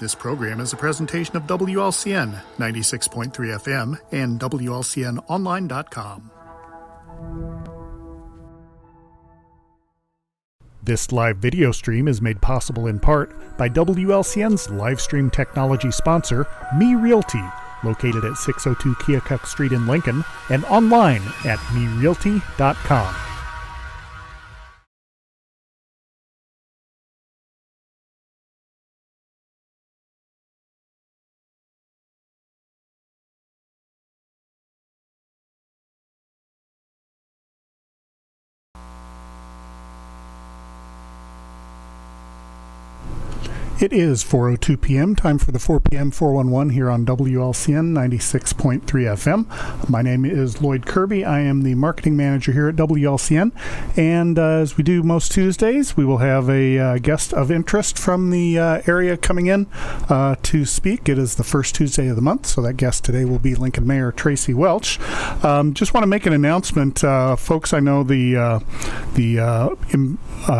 This program is a presentation of WLCN 96.3 FM and WLCNonline.com. This live video stream is made possible in part by WLCN's live stream technology sponsor, Me Realty, located at 602 Keokuk Street in Lincoln and online at merealty.com. It is 4:02 p.m., time for the 4 p.m. 411 here on WLCN 96.3 FM. My name is Loyd Kirby. I am the marketing manager here at WLCN. And as we do most Tuesdays, we will have a guest of interest from the area coming in to speak. It is the first Tuesday of the month, so that guest today will be Lincoln Mayor Tracy Welch. Just want to make an announcement. Folks, I know the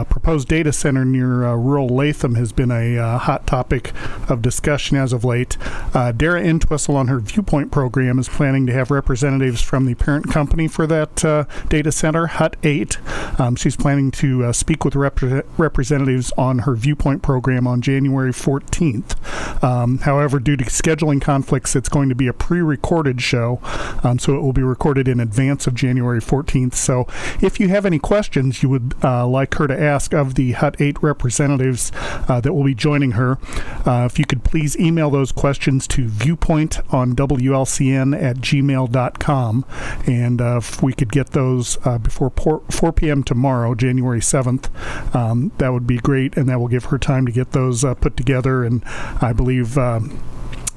proposed data center near rural Latham has been a hot topic of discussion as of late. Dara Entwistle on her Viewpoint program is planning to have representatives from the parent company for that data center, Hut 8. She's planning to speak with representatives on her Viewpoint program on January 14th. However, due to scheduling conflicts, it's going to be a pre-recorded show, so it will be recorded in advance of January 14th. So if you have any questions you would like her to ask of the Hut 8 representatives that will be joining her, if you could please email those questions to viewpointondwlcn@gmail.com, and if we could get those before 4 p.m. tomorrow, January 7th, that would be great, and that will give her time to get those put together. And I believe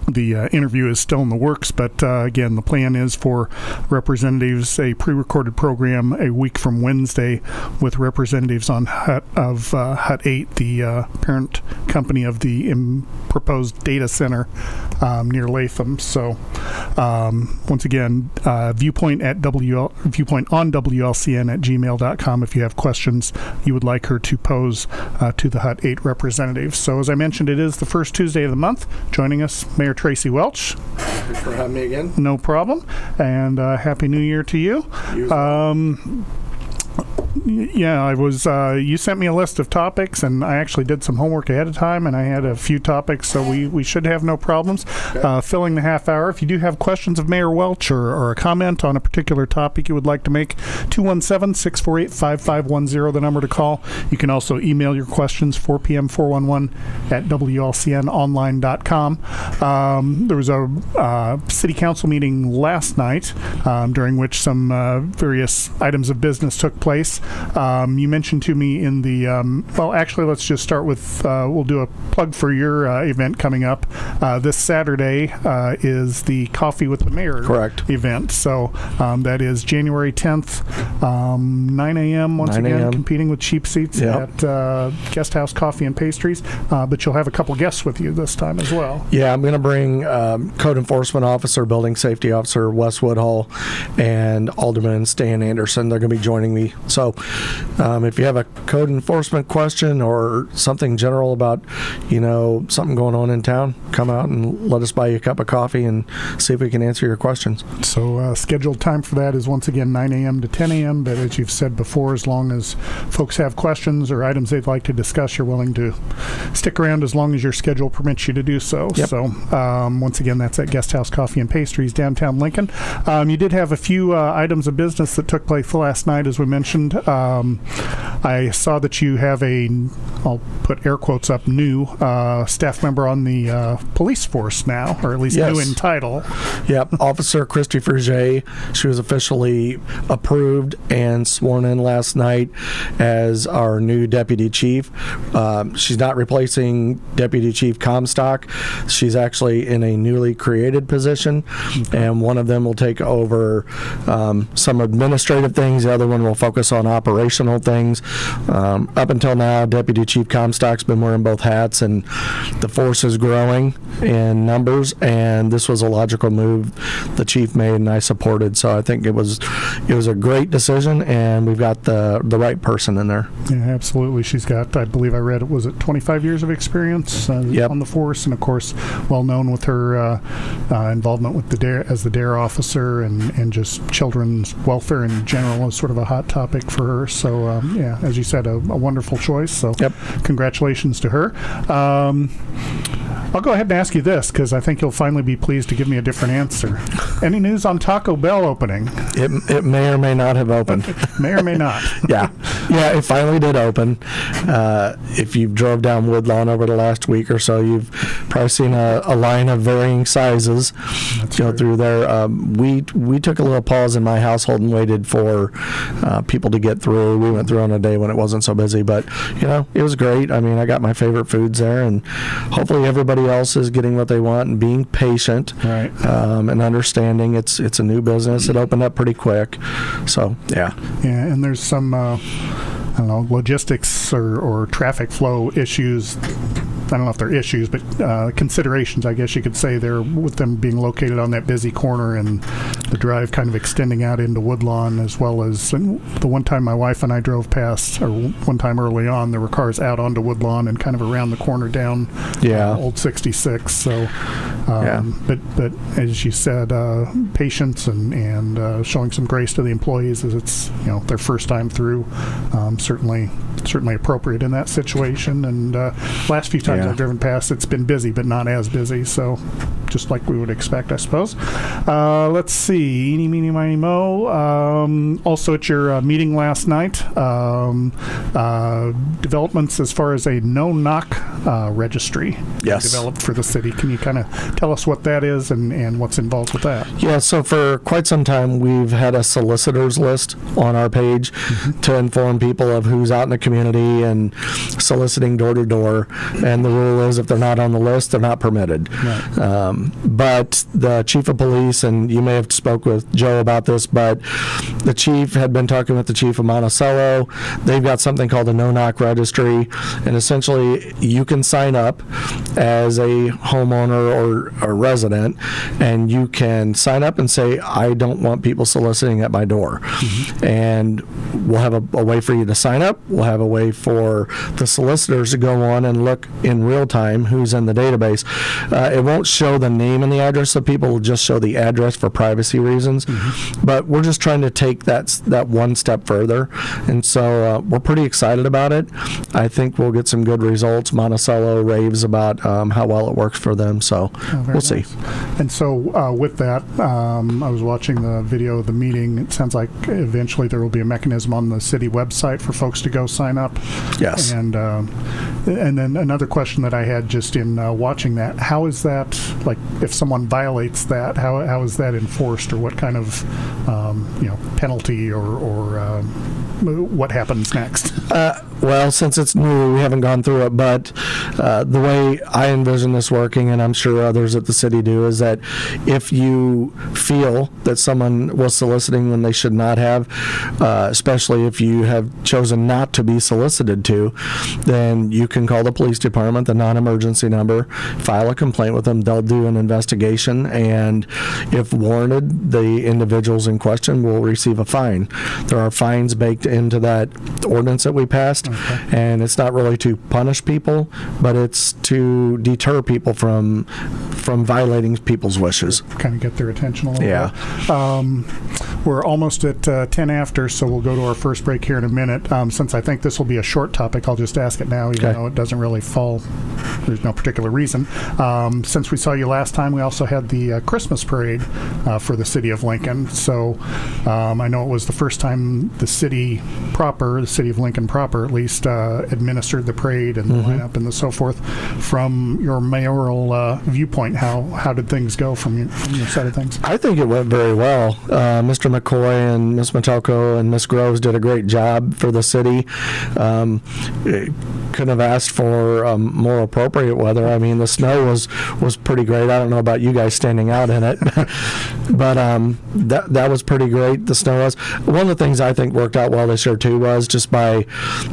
the interview is still in the works, but again, the plan is for representatives, a pre-recorded program a week from Wednesday with representatives on Hut 8, the parent company of the proposed data center near Latham. So once again, viewpoint on WLCN@gmail.com if you have questions you would like her to pose to the Hut 8 representatives. So as I mentioned, it is the first Tuesday of the month. Joining us, Mayor Tracy Welch. Thanks for having me again. No problem. And Happy New Year to you. Yeah, I was. You sent me a list of topics, and I actually did some homework ahead of time, and I had a few topics, so we should have no problems filling the half hour. If you do have questions of Mayor Welch or a comment on a particular topic you would like to make, 217-648-5510, the number to call. You can also email your questions, 4 p.m. 411@WLCNonline.com. There was a city council meeting last night during which some various items of business took place. You mentioned to me in the well, actually, let's just start with we'll do a plug for your event coming up this Saturday. Is the Coffee with the Mayor event. So that is January 10th, 9 a.m. once again, competing with cheap seats at Guest House Coffee and Pastries, but you'll have a couple guests with you this time as well. Yeah, I'm going to bring Code Enforcement Officer, Building Safety Officer Wes Woodhull, and Alderman Stan Anderson. They're going to be joining me. So if you have a code enforcement question or something general about, something going on in town, come out and let us buy you a cup of coffee and see if we can answer your questions. So scheduled time for that is once again 9 a.m. to 10 a.m., but as you've said before, as long as folks have questions or items they'd like to discuss, you're willing to stick around as long as your schedule permits you to do so. Yep. So once again, that's at Guest House Coffee and Pastries, downtown Lincoln. You did have a few items of business that took place last night, as we mentioned. I saw that you have I'll put air quotes up, new staff member on the police force now, or at least Yes. new in title. Yep, Officer Christy Frege. She was officially approved and sworn in last night as our new deputy chief. She's not replacing Deputy Chief Comstock. She's actually in a newly created position, and one of them will take over some administrative things. The other one will focus on operational things. Up until now, Deputy Chief Comstock's been wearing both hats, and the force is growing in numbers, and this was a logical move the chief made, and I supported. So I think it was a great decision, and we've got the right person in there. Yeah, absolutely. She's got, I believe I read, was it 25 years of experience Yep. on the force, and of course, well known with her involvement with the DARE as the DARE officer, and just children's welfare in general is sort of a hot topic for her. So yeah, as you said, a wonderful choice. So Yep. congratulations to her. I'll go ahead and ask you this, because I think you'll finally be pleased to give me a different answer. Any news on Taco Bell opening? It may or may not have opened. May or may not. Yeah, it finally did open. If you've drove down Woodlawn over the last week or so, you've probably seen a line of varying sizes go through there. We took a little pause in my household and waited for people to get through. We went through on a day when it wasn't so busy, but it was great. I mean, I got my favorite foods there, and hopefully everybody else is getting what they want and being patient, Right. And understanding it's a new business. It opened up pretty quick, so yeah. Yeah, and there's some, I don't know, logistics or traffic flow issues. I don't know if they're issues, but considerations, I guess you could say, there with them being located on that busy corner and the drive kind of extending out into Woodlawn, as well as the one time my wife and I drove past, or one time early on, there were cars out onto Woodlawn and kind of around the corner down Old 66. So, but as you said, patience and showing some grace to the employees as it's their first time through, certainly appropriate in that situation. And last few times I've driven past, it's been busy, but not as busy. So just like we would expect, I suppose. Let's see. Eeny, meeny, miny, mo. Also at your meeting last night, developments as far as a no-knock registry developed for the city. Can you kind of tell us what that is and what's involved with that? Yeah, so for quite some time, we've had a solicitors list on our page to inform people of who's out in the community and soliciting door to door. And the rule is if they're not on the list, they're not permitted. Right. But the chief of police, and you may have spoke with Joe about this, but the chief had been talking with the chief of Monticello. They've got something called a no-knock registry, and essentially you can sign up as a homeowner or a resident, and you can sign up and say, I don't want people soliciting at my door. And we'll have a way for you to sign up. We'll have a way for the solicitors to go on and look in real time who's in the database. It won't show the name and the address of people. It'll just show the address for privacy reasons. But we're just trying to take that one step further. And so we're pretty excited about it. I think we'll get some good results. Monticello raves about how well it works for them. So we'll see. And so with that, I was watching the video of the meeting. It sounds like eventually there will be a mechanism on the city website for folks to go sign up. Yes. And then another question that I had just in watching that, how is that, like, if someone violates that, how is that enforced, or what kind of penalty or what happens next? Well, since it's new, we haven't gone through it, but the way I envision this working, and I'm sure others at the city do, is that if you feel that someone was soliciting when they should not have, especially if you have chosen not to be solicited to, then you can call the police department, the non-emergency number, file a complaint with them. They'll do an investigation, and if warranted, the individuals in question will receive a fine. There are fines baked into that ordinance that we passed. And it's not really to punish people, but it's to deter people from violating people's wishes. Kind of get their attention a little bit. We're almost at 10 after, so we'll go to our first break here in a minute. Since I think this will be a short topic, I'll just ask it now, even though it doesn't really fall. There's no particular reason. Since we saw you last time, we also had the Christmas parade for the city of Lincoln. So I know it was the first time the city of Lincoln proper, at least, administered the parade and the lineup and so forth. From your mayoral viewpoint, how did things go from your side of things? I think it went very well. Mr. McCoy and Ms. Matoko and Ms. Groves did a great job for the city. Couldn't have asked for more appropriate weather. I mean, the snow was pretty great. I don't know about you guys standing out in it, but that was pretty great. The snow was. One of the things I think worked out well this year too was just by,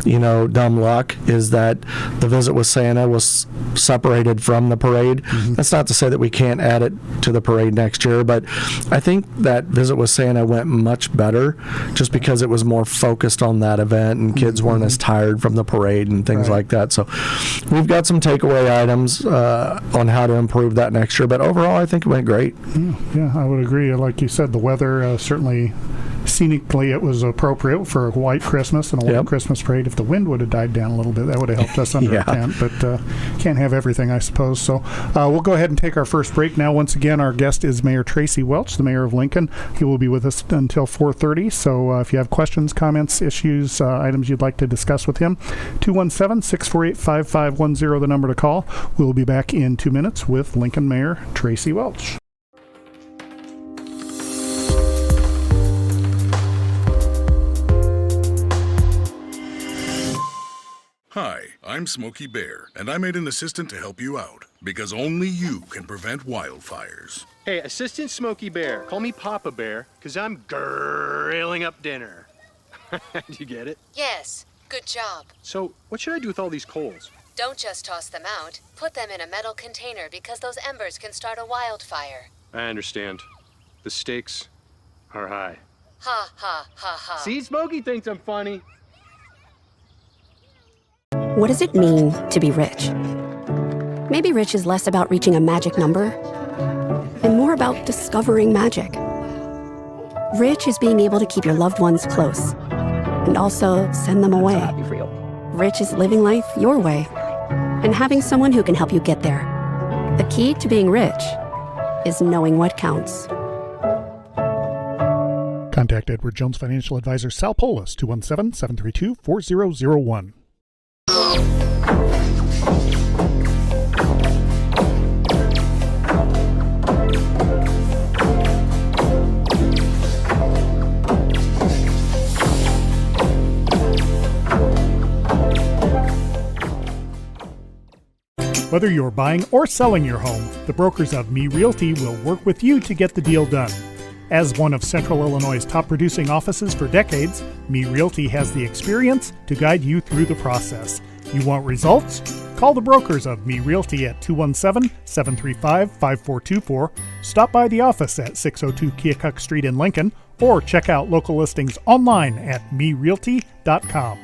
dumb luck, is that the visit with Santa was separated from the parade. That's not to say that we can't add it to the parade next year, but I think that visit with Santa went much better just because it was more focused on that event and kids weren't as tired from the parade and things like that. So we've got some takeaway items on how to improve that next year, but overall I think it went great. Yeah, I would agree. Like you said, the weather certainly, scenically, it was appropriate for a white Christmas and a white Christmas parade. If the wind would have died down a little bit, that would have helped us under a tent, but can't have everything, I suppose. So we'll go ahead and take our first break now. Once again, our guest is Mayor Tracy Welch, the mayor of Lincoln. He will be with us until 4:30. So if you have questions, comments, issues, items you'd like to discuss with him, 217-648-5510, the number to call. We'll be back in 2 minutes with Lincoln Mayor Tracy Welch. Hi, I'm Smokey Bear, and I made an assistant to help you out, because only you can prevent wildfires. Hey, Assistant Smokey Bear, call me Papa Bear, because I'm grilling up dinner. Do you get it? Yes, good job. So, what should I do with all these coals? Don't just toss them out. Put them in a metal container because those embers can start a wildfire. I understand. The stakes are high. Ha, ha, ha, ha. See, Smokey thinks I'm funny. What does it mean to be rich? Maybe rich is less about reaching a magic number and more about discovering magic. Rich is being able to keep your loved ones close and also send them away. Rich is living life your way and having someone who can help you get there. The key to being rich is knowing what counts. Contact Edward Jones Financial Advisor Sal Polis, 217-732-4001. Whether you're buying or selling your home, the brokers of Me Realty will work with you to get the deal done. As one of Central Illinois' top producing offices for decades, Me Realty has the experience to guide you through the process. You want results? Call the brokers of Me Realty at 217-735-5424, stop by the office at 602 Keokuk Street in Lincoln, or check out local listings online at merealty.com.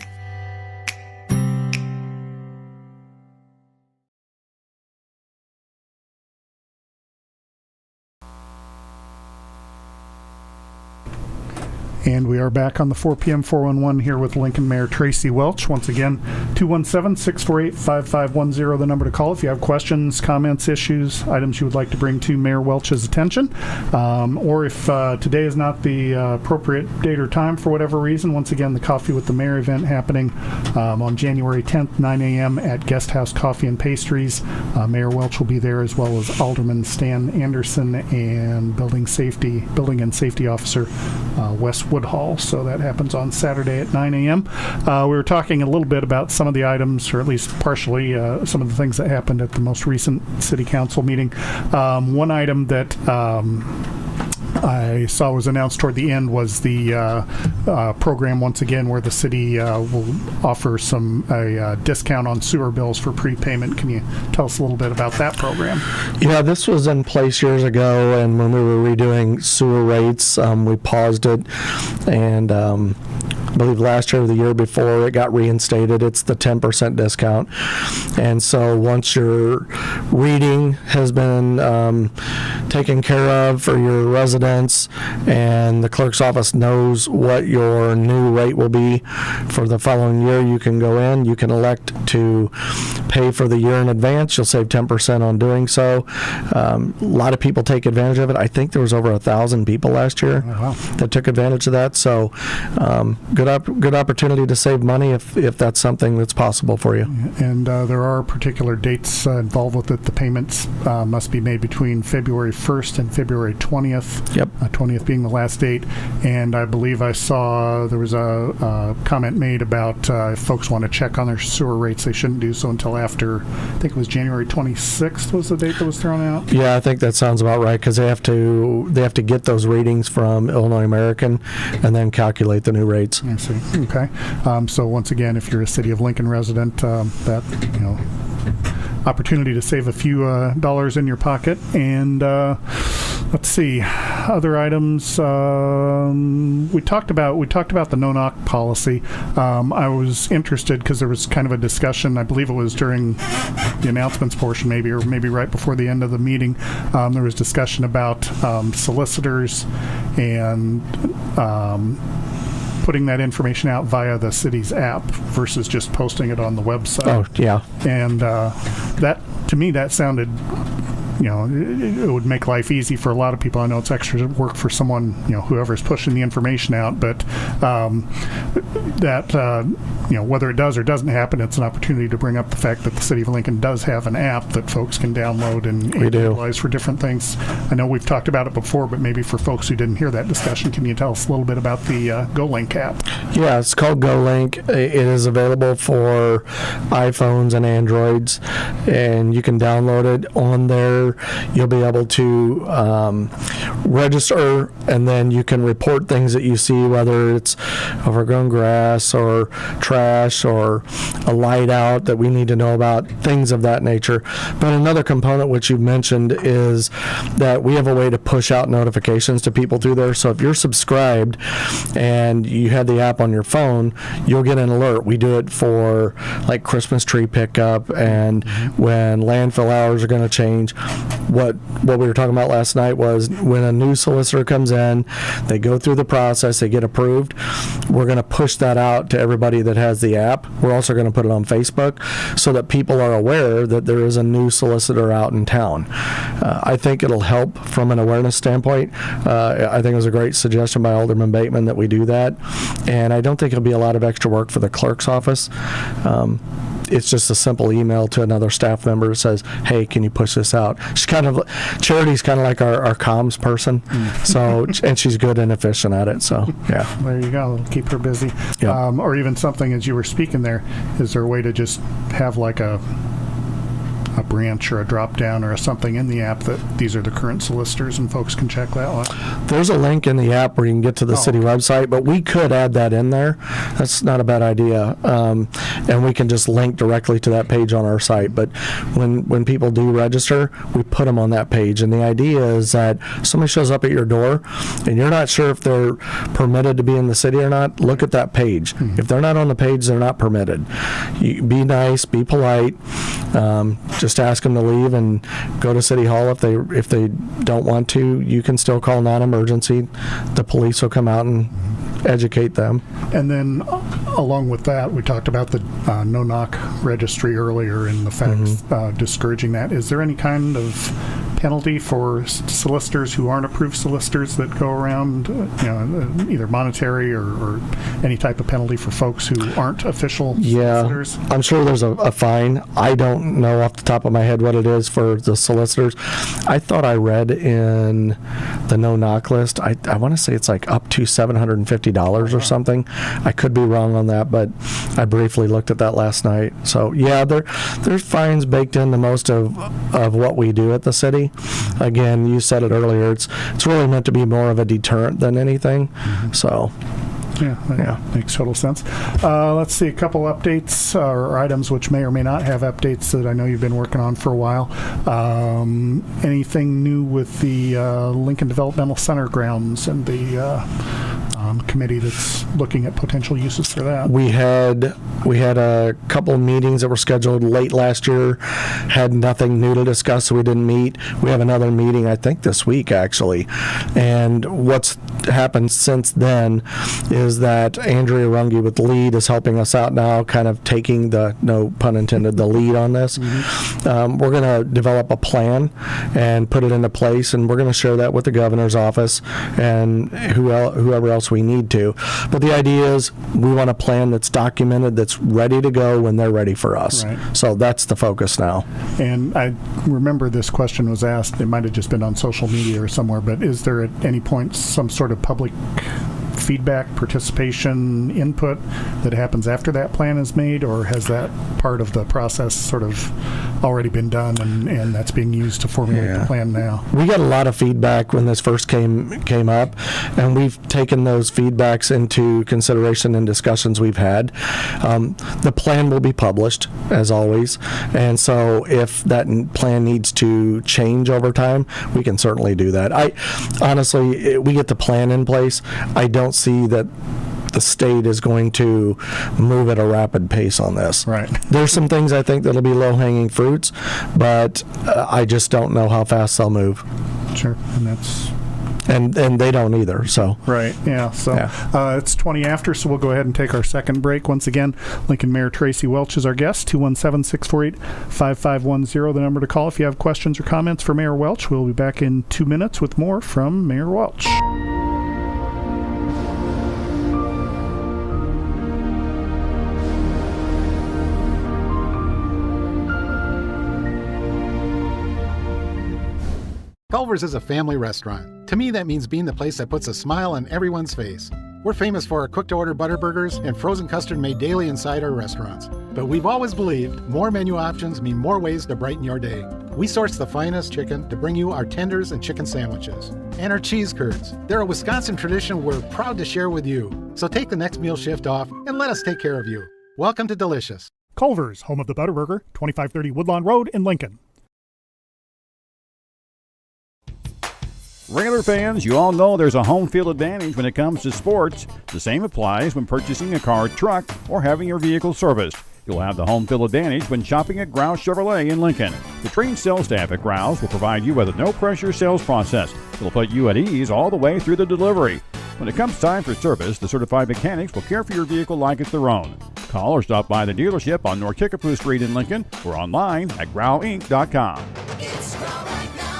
And we are back on the 4 p.m. 411 here with Lincoln Mayor Tracy Welch. Once again, 217-648-5510, the number to call if you have questions, comments, issues, items you would like to bring to Mayor Welch's attention. Or if today is not the appropriate date or time for whatever reason, once again, the Coffee with the Mayor event happening on January 10th, 9 a.m. at Guest House Coffee and Pastries. Mayor Welch will be there, as well as Alderman Stan Anderson and Building and Safety Officer Wes Woodhall. So that happens on Saturday at 9 a.m. We were talking a little bit about some of the items, or at least partially, some of the things that happened at the most recent City Council meeting. One item that I saw was announced toward the end was the program, once again, where the city will offer a discount on sewer bills for prepayment. Can you tell us a little bit about that program? Yeah, this was in place years ago, and when we were redoing regarding sewer rates. We paused it, and I believe last year or the year before it got reinstated. It's the 10% discount. And so once your reading has been taken care of for your residents and the clerk's office knows what your new rate will be for the following year, you can go in, you can elect to pay for the year in advance. You'll save 10% on doing so. A lot of people take advantage of it. I think there was over 1,000 people last year that took advantage of that. So good opportunity to save money if that's something that's possible for you. And there are particular dates involved with it. The payments must be made between February 1st and February 20th. Yep. 20th being the last date. And I believe I saw there was a comment made about if folks want to check on their sewer rates, they shouldn't do so until after, I think it was January 26th was the date that was thrown out. Yeah, I think that sounds about right, because they have to get those readings from Illinois American and then calculate the new rates. I see. Okay. So once again, if you're a City of Lincoln resident, that, opportunity to save a few dollars in your pocket. And let's see, other items. We talked about the no-knock policy. I was interested because there was kind of a discussion. I believe it was during the announcements portion, maybe right before the end of the meeting. There was discussion about solicitors and putting that information out via the city's app versus just posting it on the website. Oh, yeah. And that, to me, that sounded, it would make life easy for a lot of people. I know it's extra work for someone, whoever's pushing the information out, but whether it does or doesn't happen, it's an opportunity to bring up the fact that the City of Lincoln does have an app that folks can download and utilize for different things. I know we've talked about it before, but maybe for folks who didn't hear that discussion, can you tell us a little bit about the GoLink app? Yeah, it's called GoLink. It is available for iPhones and Androids, and you can download it on there. You'll be able to register, and then you can report things that you see, whether it's overgrown grass or trash or a light out that we need to know about, things of that nature. But another component which you mentioned is that we have a way to push out notifications to people through there. So if you're subscribed and you have the app on your phone, you'll get an alert. We do it for like Christmas tree pickup and when landfill hours are going to change. What we were talking about last night was when a new solicitor comes in, they go through the process, they get approved. We're going to push that out to everybody that has the app. We're also going to put it on Facebook so that people are aware that there is a new solicitor out in town. I think it'll help from an awareness standpoint. I think it was a great suggestion by Alderman Bateman that we do that. And I don't think it'll be a lot of extra work for the clerk's office. It's just a simple email to another staff member that says, hey, can you push this out? Charity's kind of like our comms person. So, and she's good and efficient at it. So, yeah. There you go. It'll keep her busy. Yep. Or even something, as you were speaking there, is there a way to just have like a branch or a drop down or something in the app that these are the current solicitors and folks can check that one? There's a link in the app where you can get to the city website, but we could add that in there. That's not a bad idea. And we can just link directly to that page on our site. But when people do register, we put them on that page. And the idea is that somebody shows up at your door and you're not sure if they're permitted to be in the city or not, look at that page. If they're not on the page, they're not permitted. You be nice, be polite. Just ask them to leave and go to City Hall. If they don't want to, you can still call non-emergency. The police will come out and educate them. And then along with that, we talked about the no-knock registry earlier and the fact discouraging that. Is there any kind of penalty for solicitors who aren't approved solicitors that go around, either monetary or any type of penalty for folks who aren't official solicitors? I'm sure there's a fine. I don't know off the top of my head what it is for the solicitors. I thought I read in the no-knock list, I want to say it's like up to $750 or something. I could be wrong on that, but I briefly looked at that last night. So yeah, there's fines baked into most of what we do at the city. Again, you said it earlier, it's really meant to be more of a deterrent than anything. So Yeah, that makes total sense. Let's see, a couple updates or items which may or may not have updates that I know you've been working on for a while. Anything new with the Lincoln Developmental Center grounds and the committee that's looking at potential uses for that? We had a couple meetings that were scheduled late last year, had nothing new to discuss, so we didn't meet. We have another meeting, I think, this week, actually. And what's happened since then is that Andrea Runge with Loyd is helping us out now, kind of taking the, no pun intended, the lead on this. Mm-hmm. We're going to develop a plan and put it into place, and we're going to share that with the governor's office and whoever else we need to. But the idea is we want a plan that's documented, that's ready to go when they're ready for us. Right. So that's the focus now. And I remember this question was asked, it might have just been on social media or somewhere, but is there at any point some sort of public feedback, participation, input that happens after that plan is made, or has that part of the process sort of already been done and that's being used to formulate the plan now? We got a lot of feedback when this first came up, and we've taken those feedbacks into consideration in discussions we've had. The plan will be published, as always, and so if that plan needs to change over time, we can certainly do that. Honestly, we get the plan in place. I don't see that the state is going to move at a rapid pace on this. Right. There's some things I think that'll be low-hanging fruits, but I just don't know how fast they'll move. Sure, and that's... And they don't either, so. Right, yeah. So it's 20 after, so we'll go ahead and take our second break. Once again, Lincoln Mayor Tracy Welch is our guest, 217-648-5510, the number to call if you have questions or comments for Mayor Welch. We'll be back in 2 minutes with more from Mayor Welch. Culver's is a family restaurant. To me, that means being the place that puts a smile on everyone's face. We're famous for our cooked-to-order butter burgers and frozen custard made daily inside our restaurants. But we've always believed more menu options mean more ways to brighten your day. We source the finest chicken to bring you our tenders and chicken sandwiches. And our cheese curds. They're a Wisconsin tradition we're proud to share with you. So take the next meal shift off and let us take care of you. Welcome to Delicious. Culver's, home of the Butterburger, 2530 Woodlawn Road in Lincoln. Regular fans, you all know there's a home field advantage when it comes to sports. The same applies when purchasing a car, truck, or having your vehicle serviced. You'll have the home field advantage when shopping at Grouse Chevrolet in Lincoln. The trained sales staff at Grouse will provide you with a no-pressure sales process. It'll put you at ease all the way through the delivery. When it comes time for service, the certified mechanics will care for your vehicle like it's their own. Call or stop by the dealership on North Kickapoo Street in Lincoln or online at growinc.com. It's Grow right now.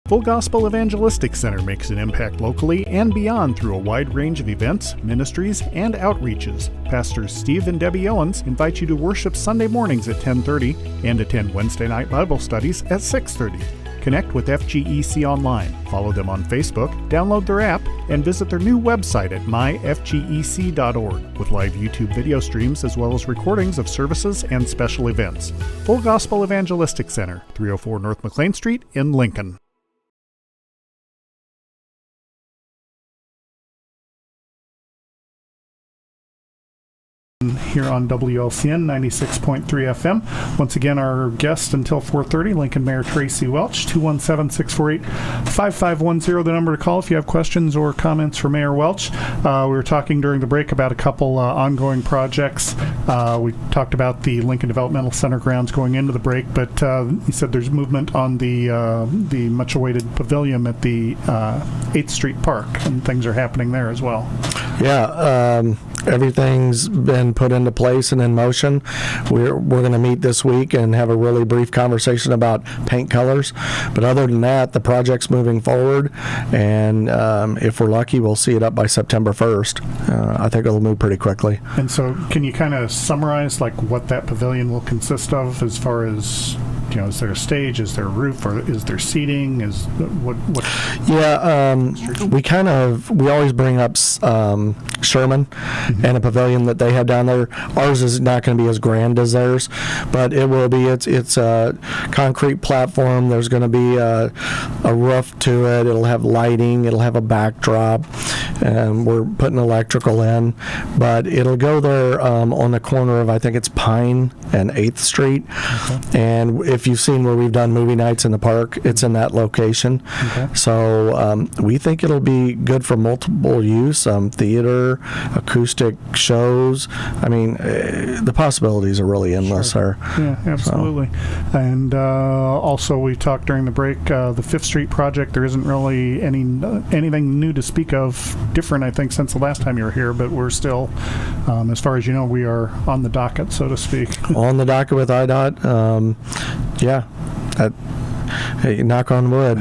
Full Gospel Evangelistic Center makes an impact locally and beyond through a wide range of events, ministries, and outreaches. Pastors Steve and Debbie Owens invite you to worship Sunday mornings at 10:30 and attend Wednesday night Bible studies at 6:30. Connect with FGEC online, follow them on Facebook, download their app, and visit their new website at myfgec.org with live YouTube video streams as well as recordings of services and special events. Full Gospel Evangelistic Center, 304 North McLean Street in Lincoln. Here on WLCN 96.3 FM. Once again, our guest until 4:30, Lincoln Mayor Tracy Welch, 217-648-5510, the number to call if you have questions or comments for Mayor Welch. We were talking during the break about a couple ongoing projects. We talked about the Lincoln Developmental Center grounds going into the break, but he said there's movement on the much-awaited pavilion at the 8th Street Park, and things are happening there as well. Yeah, everything's been put into place and in motion. We're going to meet this week and have a really brief conversation about paint colors. But other than that, the project's moving forward, and if we're lucky, we'll see it up by September 1st. I think it'll move pretty quickly. And so can you kind of summarize like what that pavilion will consist of as far as is there a stage? Is there a roof? Or is there seating? Is what? Yeah, we always bring up Sherman and a pavilion that they have down there. Ours is not going to be as grand as theirs, but it will be. It's a concrete platform. There's going to be a roof to it. It'll have lighting. It'll have a backdrop. And we're putting electrical in, but it'll go there on the corner of, I think it's Pine and 8th Street. Okay. And if you've seen where we've done movie nights in the park, it's in that location. Okay. So we think it'll be good for multiple use, theater, acoustic shows. I mean, the possibilities are really endless there. Yeah, absolutely. So. And also, we talked during the break, the 5th Street project, there isn't really anything new to speak of, different, I think, since the last time you were here, but we're still, as far as you know, we are on the docket, so to speak. On the docket with IDOT. Hey, knock on wood.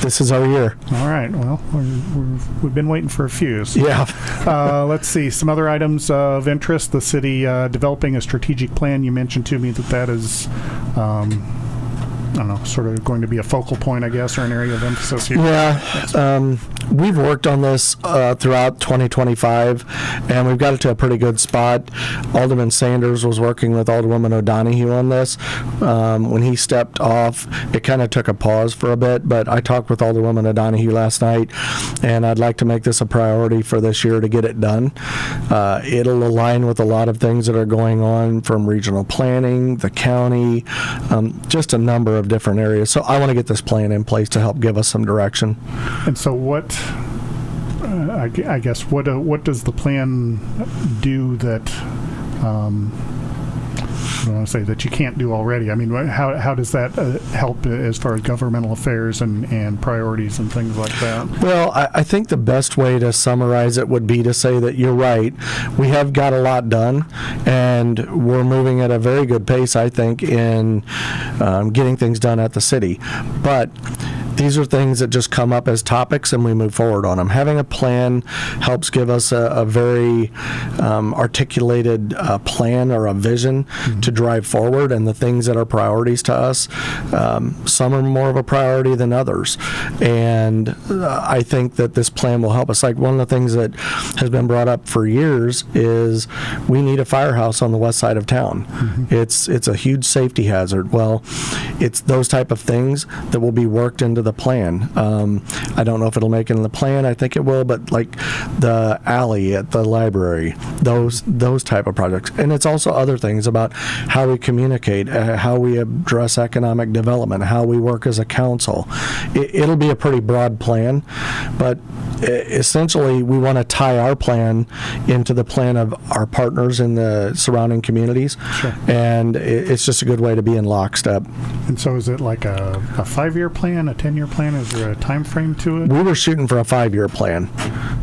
This is our year. All right. Well, we've been waiting for a few. So. Yeah. Let's see. Some other items of interest. The city developing a strategic plan. You mentioned to me that is, I don't know, sort of going to be a focal point, I guess, or an area of emphasis here. Yeah. We've worked on this throughout 2025, and we've got it to a pretty good spot. Alderman Sanders was working with Alderwoman O'Donoghue on this. When he stepped off, it kind of took a pause for a bit, but I talked with Alderwoman O'Donoghue last night, and I'd like to make this a priority for this year to get it done. It'll align with a lot of things that are going on from regional planning, the county, just a number of different areas. So I want to get this plan in place to help give us some direction. And so what, I guess, what does the plan do that, I don't want to say that you can't do already? I mean, how does that help as far as governmental affairs and priorities and things like that? Well, I think the best way to summarize it would be to say that you're right. We have got a lot done, and we're moving at a very good pace, I think, in getting things done at the city. But these are things that just come up as topics and we move forward on them. Having a plan helps give us a very articulated plan or a vision to drive forward, and the things that are priorities to us, some are more of a priority than others. And I think that this plan will help us. Like, one of the things that has been brought up for years is we need a firehouse on the west side of town. It's a huge safety hazard. Well, it's those type of things that will be worked into the plan. I don't know if it'll make it in the plan. I think it will, but like the alley at the library, those type of projects. And it's also other things about how we communicate, how we address economic development, how we work as a council. It'll be a pretty broad plan, but essentially we want to tie our plan into the plan of our partners in the surrounding communities. Sure. And it's just a good way to be in lockstep. And so is it like a 5-year plan, a 10-year plan? Is there a time frame to it? We were shooting for a 5-year plan.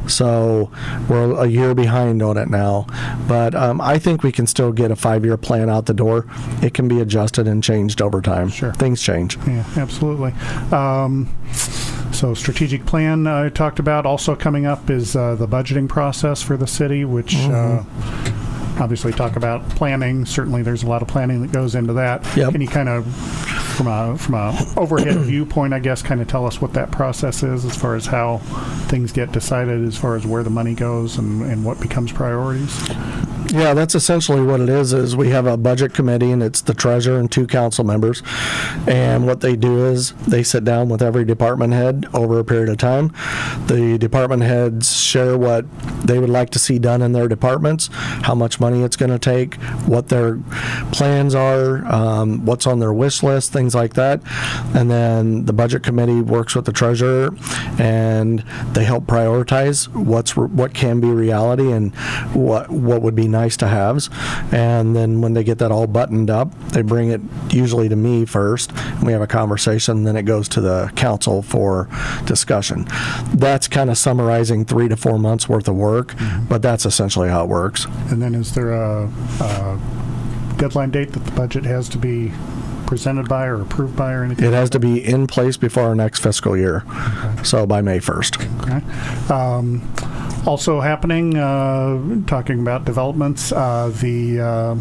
So we're a year behind on it now. But I think we can still get a 5-year plan out the door. It can be adjusted and changed over time. Sure. Things change. Yeah, absolutely. So strategic plan I talked about. Also coming up is the budgeting process for the city, which obviously talk about planning. Certainly there's a lot of planning that goes into that. Yep. Can you kind of, from a overhead viewpoint, I guess, kind of tell us what that process is as far as how things get decided, as far as where the money goes and what becomes priorities? Yeah, that's essentially what it is we have a budget committee, and it's the treasurer and 2 council members. And what they do is they sit down with every department head over a period of time. The department heads share what they would like to see done in their departments, how much money it's going to take, what their plans are, what's on their wish list, things like that. And then the budget committee works with the treasurer, and they help prioritize what can be reality and what would be nice to haves. And then when they get that all buttoned up, they bring it usually to me first, and we have a conversation, then it goes to the council for discussion. That's kind of summarizing 3 to 4 months worth of work, but that's essentially how it works. And then is there a deadline date that the budget has to be presented by or approved by or anything? It has to be in place before our next fiscal year, so by May 1st. Okay. Also happening, talking about developments, the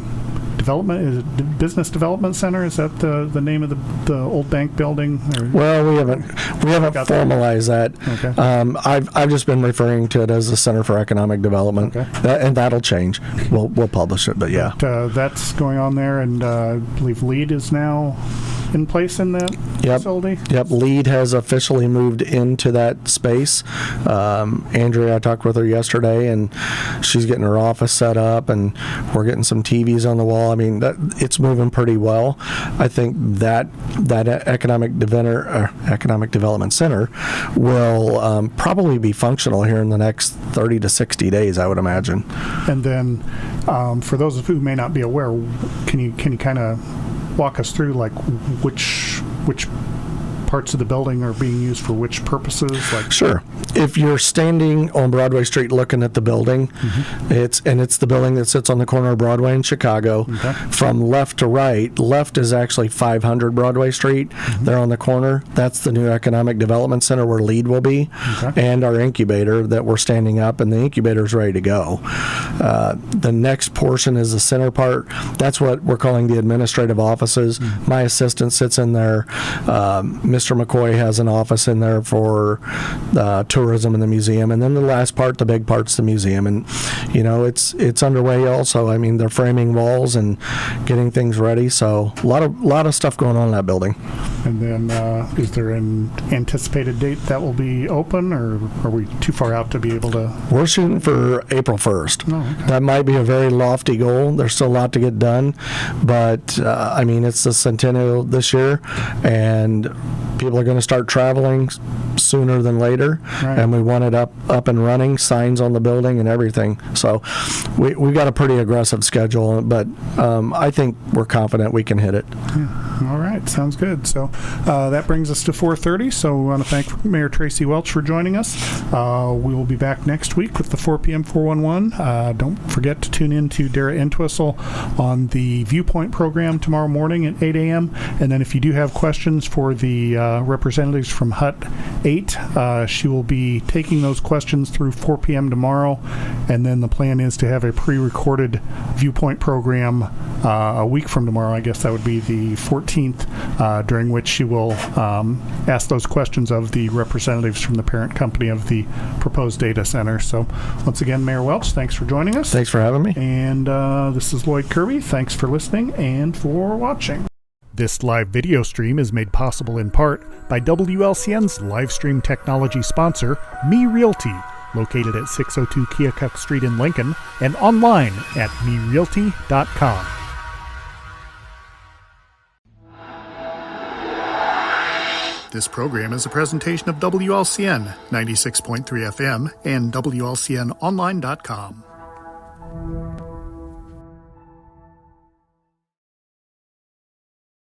development, is it Business Development Center? Is that the name of the old bank building? Or? Well, we haven't formalized that. Okay. I've just been referring to it as the Center for Economic Development, and that'll change. We'll publish it, but yeah. But, that's going on there, and I believe Loyd is now in place in that facility? Yep, Loyd has officially moved into that space. Andrea, I talked with her yesterday, and she's getting her office set up, and we're getting some TVs on the wall. I mean, it's moving pretty well. I think that Economic Development Center will probably be functional here in the next 30 to 60 days, I would imagine. And then, for those who may not be aware, can you kind of walk us through like which parts of the building are being used for which purposes? Like, sure. If you're standing on Broadway Street looking at the building, it's the building that sits on the corner of Broadway and Chicago. Okay. From left to right, left is actually 500 Broadway Street. There on the corner, that's the new Economic Development Center where Loyd will be, and our incubator that we're standing up, and the incubator is ready to go. The next portion is the center part. That's what we're calling the administrative offices. My assistant sits in there. Mr. McCoy has an office in there for tourism in the museum, and then the last part, the big part's the museum, and it's underway also. I mean, they're framing walls and getting things ready, so a lot of stuff going on in that building. And then, is there an anticipated date that will be open, or are we too far out to be able to? We're shooting for April 1st. Oh, okay. That might be a very lofty goal. There's still a lot to get done, but I mean, it's the centennial this year, and people are going to start traveling sooner than later, and we want it up and running, signs on the building and everything. So we've got a pretty aggressive schedule, but I think we're confident we can hit it. Yeah. All right, sounds good. So that brings us to 4:30. So we want to thank Mayor Tracy Welch for joining us. We will be back next week with the 4 p.m. 411. Don't forget to tune in to Dara Entwistle on the Viewpoint program tomorrow morning at 8 a.m. And then if you do have questions for the representatives from Hut 8, she will be taking those questions through 4 p.m. tomorrow. And then the plan is to have a pre-recorded Viewpoint program a week from tomorrow. I guess that would be the 14th, during which she will ask those questions of the representatives from the parent company of the proposed data center. So once again, Mayor Welch, thanks for joining us. Thanks for having me. And this is Loyd Kirby. Thanks for listening and for watching. This live video stream is made possible in part by WLCN's live stream technology sponsor, Me Realty, located at 602 Keokuk Street in Lincoln, and online at merealty.com. This program is a presentation of WLCN 96.3 FM and WLCNonline.com.